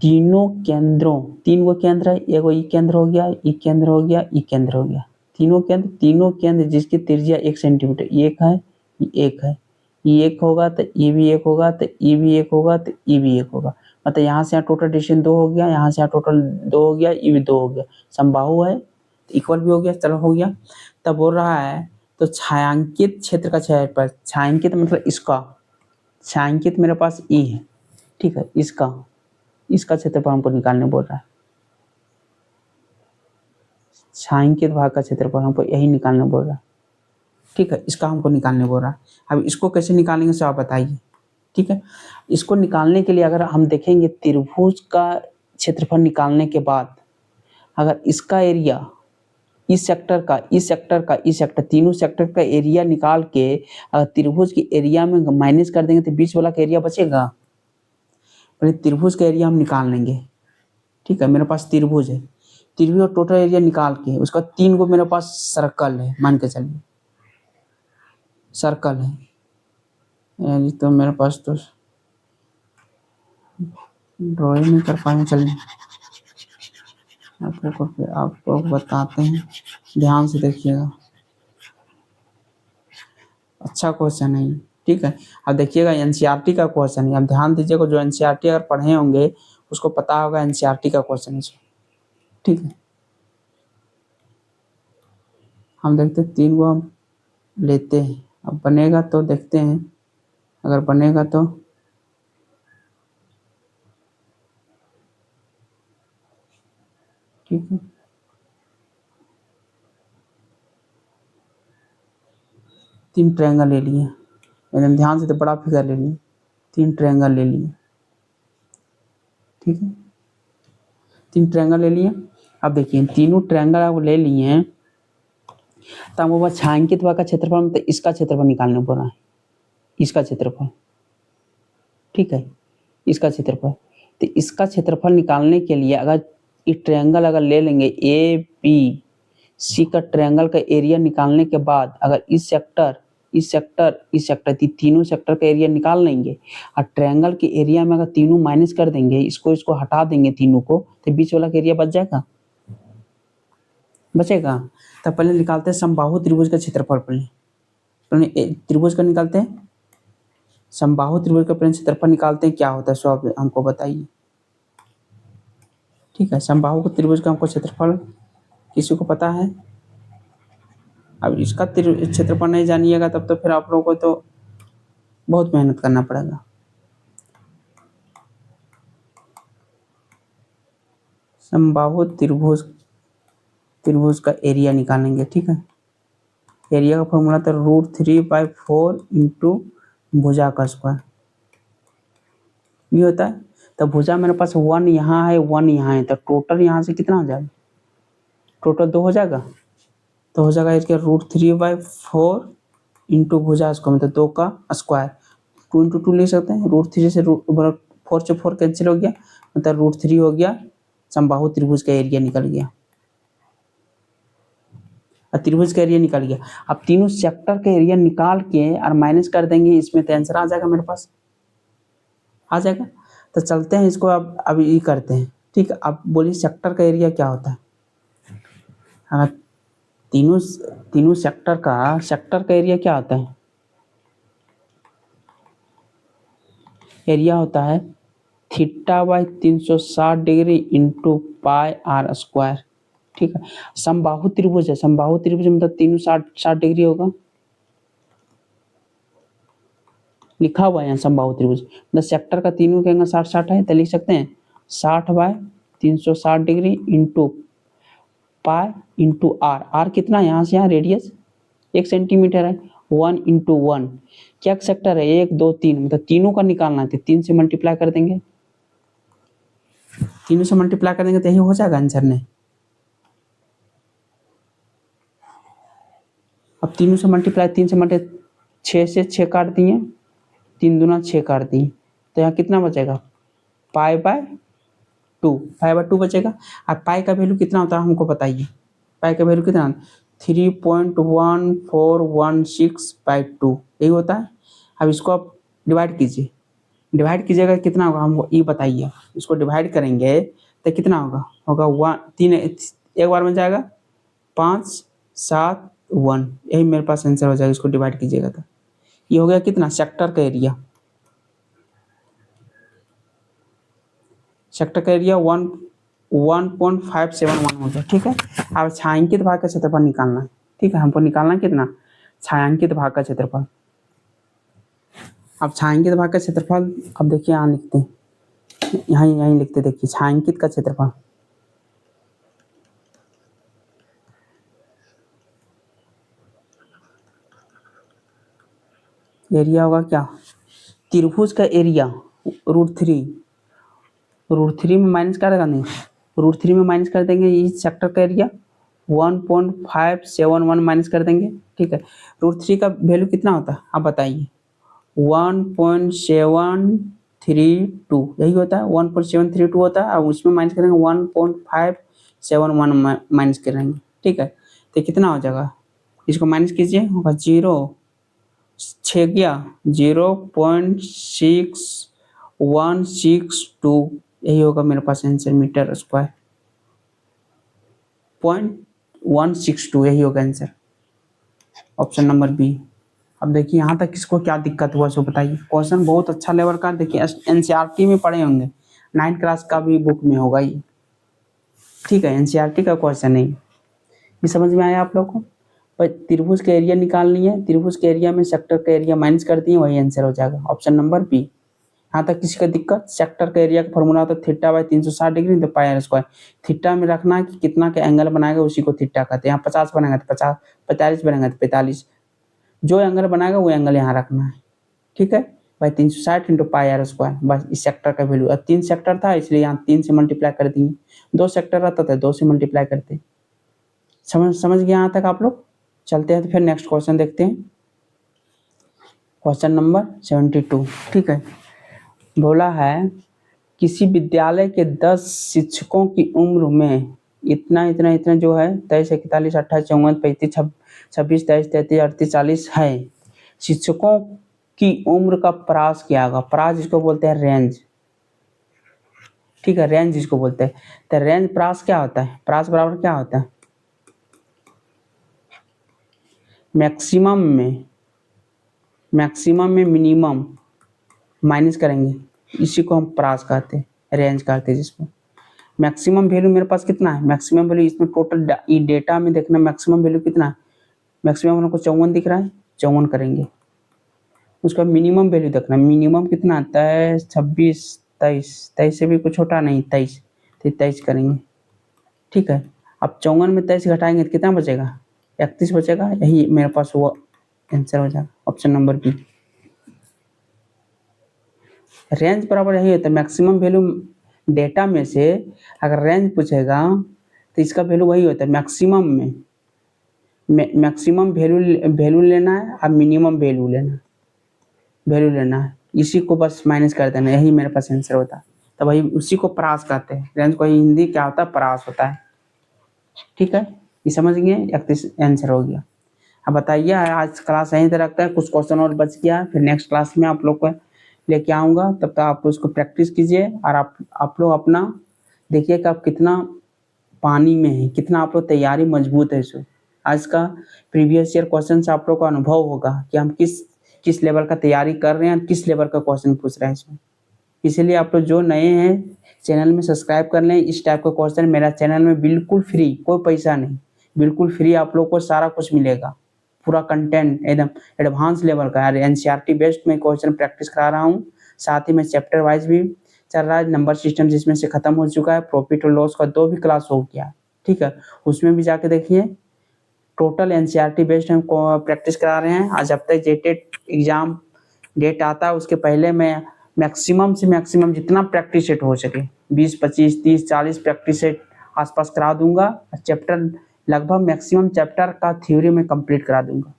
तीनों केंद्रों, तीन वो केंद्र है, एक वो ई केंद्र हो गया, ई केंद्र हो गया, ई केंद्र हो गया, तीनों केंद्र जिसकी त्रिज्या 1 सेंटीमीटर, एक है, ये एक है, ये एक होगा तो ये भी एक होगा, तो ये भी एक होगा, तो ये भी एक होगा। मतलब यहाँ से यहाँ टोटल डिस्टेंस 2 हो गया, यहाँ से यहाँ टोटल 2 हो गया, ये भी 2 हो गया। समबाहु है तो इक्वल भी हो गया, चलो हो गया। तब बोल रहा है तो छायांकित क्षेत्र का क्षेत्रफल, छायांकित मतलब इसका, छायांकित मेरे पास ई है, ठीक है, इसका क्षेत्रफल हमको निकालने बोल रहा है। छायांकित भाग का क्षेत्रफल हमको यही निकालने बोल रहा है, ठीक है, इसका हमको निकालने बोल रहा है। अब इसको कैसे निकालेंगे सो आप बताइए, ठीक है। इसको निकालने के लिए अगर हम देखेंगे त्रिभुज का क्षेत्रफल निकालने के बाद अगर इसका एरिया इस सेक्टर तीनों सेक्टर का एरिया निकाल के अगर त्रिभुज के एरिया में माइनस कर देंगे तो बीच वाला का एरिया बचेगा। पहले त्रिभुज का एरिया हम निकाल लेंगे, ठीक है। मेरे पास त्रिभुज है, त्रिभुज और टोटल एरिया निकाल के उसका 3 गो मेरे पास सर्कल है, मान के चलिए सर्कल है, यानी तो मेरे पास तो ड्राइंग नहीं कर पाएंगे, चलिए आपको बताते हैं, ध्यान से देखिएगा, अच्छा क्वेश्चन है, ठीक है। अब देखिएगा एनसीईआरटी का क्वेश्चन है, अब ध्यान दीजिएगा, जो एनसीईआरटी अगर पढ़े होंगे उसको पता होगा एनसीईआरटी का क्वेश्चन है, ठीक है। हम देखते हैं 3 गो हम लेते हैं, अब बनेगा तो देखते हैं, अगर बनेगा तो ठीक है। तीन ट्रायंगल ले लिए, एकदम ध्यान से, तो बड़ा फिगर ले लिए, 3 ट्रायंगल ले लिए, ठीक है, 3 ट्रायंगल ले लिए। अब देखिए तीनों ट्रायंगल आप ले लिए हैं तो हमको बस छायांकित भाग का क्षेत्रफल मतलब इसका क्षेत्रफल निकालने पड़ रहा है, इसका क्षेत्रफल, ठीक है, इसका क्षेत्रफल। तो इसका क्षेत्रफल निकालने के लिए अगर ये ट्रायंगल अगर ले लेंगे ए बी सी का ट्रायंगल का एरिया निकालने के बाद अगर इस सेक्टर तीनों सेक्टर का एरिया निकाल लेंगे और ट्रायंगल के एरिया में अगर तीनों माइनस कर देंगे, इसको हटा देंगे तीनों को, तो बीच वाला का एरिया बच जाएगा, बचेगा। तब पहले निकालते हैं समबाहु त्रिभुज का क्षेत्रफल, पहले त्रिभुज का निकालते हैं, समबाहु त्रिभुज का पहले क्षेत्रफल निकालते हैं, क्या होता है सो आप हमको बताइए, ठीक है। समबाहु का त्रिभुज का हमको क्षेत्रफल किसी को पता है? अब इसका क्षेत्रफल नहीं जानिएगा तब तो फिर आप लोगों को तो बहुत मेहनत करना पड़ेगा। समबाहु त्रिभुज का एरिया निकालेंगे, ठीक है। एरिया का फॉर्मूला तो √3/4 इंटू भुजा का स्क्वायर, ये होता है। तो भुजा मेरे पास 1 यहाँ है, 1 यहाँ है, तो टोटल यहाँ से कितना हो जाएगा, टोटल 2 हो जाएगा, तो हो जाएगा इसके √3/4 इंटू भुजा स्क्वायर मतलब 2 का स्क्वायर, 2 इंटू 2 ले सकते हैं, √3 से 4 से 4 कैंसिल हो गया, मतलब √3 हो गया, समबाहु त्रिभुज का एरिया निकल गया, और त्रिभुज का एरिया निकल गया। अब तीनों सेक्टर का एरिया निकाल के और माइनस कर देंगे इसमें, तो आंसर आ जाएगा मेरे पास, आ जाएगा। तो चलते हैं इसको अब ये करते हैं, ठीक है। अब बोलिए सेक्टर का एरिया क्या होता है, अगर तीनों सेक्टर का एरिया क्या होता है, एरिया होता है θ/360 डिग्री इंटू πr², ठीक है। समबाहु त्रिभुज है, समबाहु त्रिभुज मतलब तीनों 60 डिग्री होगा, लिखा हुआ है यहाँ समबाहु त्रिभुज मतलब सेक्टर का तीनों के एंगल 60 है, तो लिख सकते हैं 60/360 degree into pi into R कितना है, यहाँ से यहाँ रेडियस 1 सेंटीमीटर है, 1 इंटू 1 क्या सेक्टर है, 1 2 3 मतलब तीनों का निकालना है, तो 3 से मल्टीप्लाई कर देंगे, तीनों से मल्टीप्लाई कर देंगे तो यही हो जाएगा आंसर ने। अब तीनों से मल्टीप्लाई, 3 से मल्टीप्लाई 6 से 6 काट दिए, 3 दूना 6 काट दिए, तो यहाँ कितना बचेगा पाई/2 बचेगा। अब पाई का वैल्यू कितना होता है हमको बताइए, पाई का वैल्यू कितना, 3.1416/2 यही होता है। अब इसको आप डिवाइड कीजिए, डिवाइड कीजिएगा कितना होगा हमको ये बताइए। इसको डिवाइड करेंगे तो कितना होगा, होगा 3 एक बार बन जाएगा 5 7 1, यही मेरे पास आंसर हो जाएगा। इसको डिवाइड कीजिएगा तो ये हो गया कितना, सेक्टर का एरिया। सेक्टर का एरिया 1.571 हो गया। ठीक है, अब छायांकित भाग का क्षेत्रफल निकालना है। ठीक है, हमको निकालना है कितना, छायांकित भाग का क्षेत्रफल। अब छायांकित भाग का क्षेत्रफल, अब देखिए यहाँ लिखते हैं, यहीं लिखते, देखिए छायांकित का क्षेत्रफल एरिया होगा क्या, त्रिभुज का एरिया √3 में माइनस कर देगा, नहीं √3 में माइनस कर देंगे इस सेक्टर का एरिया 1.571 माइनस कर देंगे। ठीक है, √3 का वैल्यू कितना होता है आप बताइए, 1.732 यही होता है, 1.732 होता है। अब उसमें माइनस करेंगे 1.571 माइनस करेंगे। ठीक है, तो कितना हो जाएगा, इसको माइनस कीजिए, होगा 6 गया 0.6162, यही होगा मेरे पास आंसर, मीटर स्क्वायर 0.162 यही होगा आंसर, ऑप्शन नंबर बी। अब देखिए यहाँ तक किसको क्या दिक्कत हुआ सो बताइए। क्वेश्चन बहुत अच्छा लेवल का, देखिए एनसीईआरटी में पढ़े होंगे, 9th क्लास का भी बुक में होगा ये। ठीक है, एनसीईआरटी का क्वेश्चन है ये समझ में आया आप लोग को। पर त्रिभुज का एरिया निकालनी है, त्रिभुज के एरिया में सेक्टर का एरिया माइनस कर दिए, वही आंसर हो जाएगा, ऑप्शन नंबर बी। यहाँ तक किसी का दिक्कत, सेक्टर का एरिया का फॉर्मूला होता है θ/360 डिग्री, तो पाई स्क्वायर। थीटा में रखना है कि कितना का एंगल बनाएगा उसी को थीटा कहते हैं। यहाँ 50 बनेगा तो 50, 45 बनेगा तो 45, जो एंगल बनाएगा वो एंगल यहाँ रखना है। ठीक है भाई, 360 इंटू πr², बस इस सेक्टर का वैल्यू। 3 सेक्टर था इसलिए यहाँ 3 से मल्टीप्लाई कर दिए, 2 सेक्टर रहता था 2 से मल्टीप्लाई करते। समझ गया यहाँ तक आप लोग। चलते हैं तो फिर नेक्स्ट क्वेश्चन देखते हैं, क्वेश्चन नंबर 72। ठीक है, बोला है किसी विद्यालय के 10 शिक्षकों की उम्र में इतना जो है 23 41 28 54 35 26 23 33 38 40 है, शिक्षकों की उम्र का प्रास क्या होगा। प्रास जिसको बोलते हैं रेंज। ठीक है, रेंज जिसको बोलते हैं, तो रेंज प्रास क्या होता है, प्रास बराबर क्या होता है, मैक्सिमम में मिनिमम माइनस करेंगे, इसी को हम प्रास कहते हैं, रेंज कहते हैं जिसको। मैक्सिमम वैल्यू मेरे पास कितना है, मैक्सिमम वैल्यू इसमें टोटल डेटा में देखना मैक्सिमम वैल्यू कितना है, मैक्सिमम हमको 54 दिख रहा है, 54 करेंगे। उसका मिनिमम वैल्यू देखना, मिनिमम कितना आता है 26 23 से भी कुछ छोटा नहीं 23, तो 23 करेंगे। ठीक है, अब 54 में 23 घटाएंगे तो कितना बचेगा, 31 बचेगा, यही मेरे पास वो आंसर हो जाएगा, ऑप्शन नंबर बी। रेंज बराबर यही होता है, मैक्सिमम वैल्यू डेटा में से अगर रेंज पूछेगा तो इसका वैल्यू वही होता है, मैक्सिमम में मैक्सिमम वैल्यू लेना है और मिनिमम वैल्यू लेना है, इसी को बस माइनस कर देना, यही मेरे पास आंसर होता है। तो वही उसी को प्रास कहते हैं, रेंज को हिंदी क्या होता है, प्रास होता है। ठीक है, ये समझ गए, 31 आंसर हो गया। अब बताइए, आज क्लास यहीं तक रखता है, कुछ क्वेश्चन और बच गया, फिर नेक्स्ट क्लास में आप लोग को लेके आऊँगा, तब तक आप उसको प्रैक्टिस कीजिए और आप लोग अपना देखिए कि आप कितना पानी में है, कितना आप लोग तैयारी मजबूत है। इसमें आज का प्रीवियस ईयर क्वेश्चन से आप लोग को अनुभव होगा कि हम किस लेवल का तैयारी कर रहे हैं, किस लेवल का क्वेश्चन पूछ रहे हैं इसमें। इसीलिए आप लोग जो नए हैं चैनल में सब्सक्राइब कर लें, इस टाइप का क्वेश्चन मेरा चैनल में बिल्कुल फ्री, कोई पैसा नहीं, बिल्कुल फ्री आप लोग को सारा कुछ मिलेगा, पूरा कंटेंट एकदम एडवांस लेवल का। एनसीईआरटी बेस्ड में क्वेश्चन प्रैक्टिस करा रहा हूँ, साथ ही में चैप्टर वाइज भी चल रहा है, नंबर सिस्टम जिसमें से खत्म हो चुका है, प्रॉफिट और लॉस का 2 भी क्लास हो गया। ठीक है, उसमें भी जाके देखिए, टोटल एनसीईआरटी बेस्ड हम प्रैक्टिस करा रहे हैं। आज अब तक जेटेट एग्जाम डेट आता है उसके पहले मैं मैक्सिमम से मैक्सिमम जितना प्रैक्टिस सेट हो सके 20 25 30 40 प्रैक्टिस सेट आसपास करा दूंगा। चैप्टर लगभग मैक्सिमम चैप्टर का थ्योरी में कंप्लीट करा दूंगा।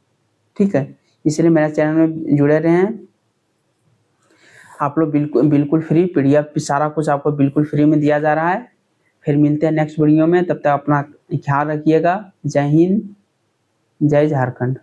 ठीक है, इसलिए मेरे चैनल में जुड़े रहें आप लोग, बिल्कुल फ्री PDF सारा कुछ आपको बिल्कुल फ्री में दिया जा रहा है। फिर मिलते हैं नेक्स्ट वीडियो में, तब तक अपना ख्याल रखिएगा। जय हिंद, जय झारखंड।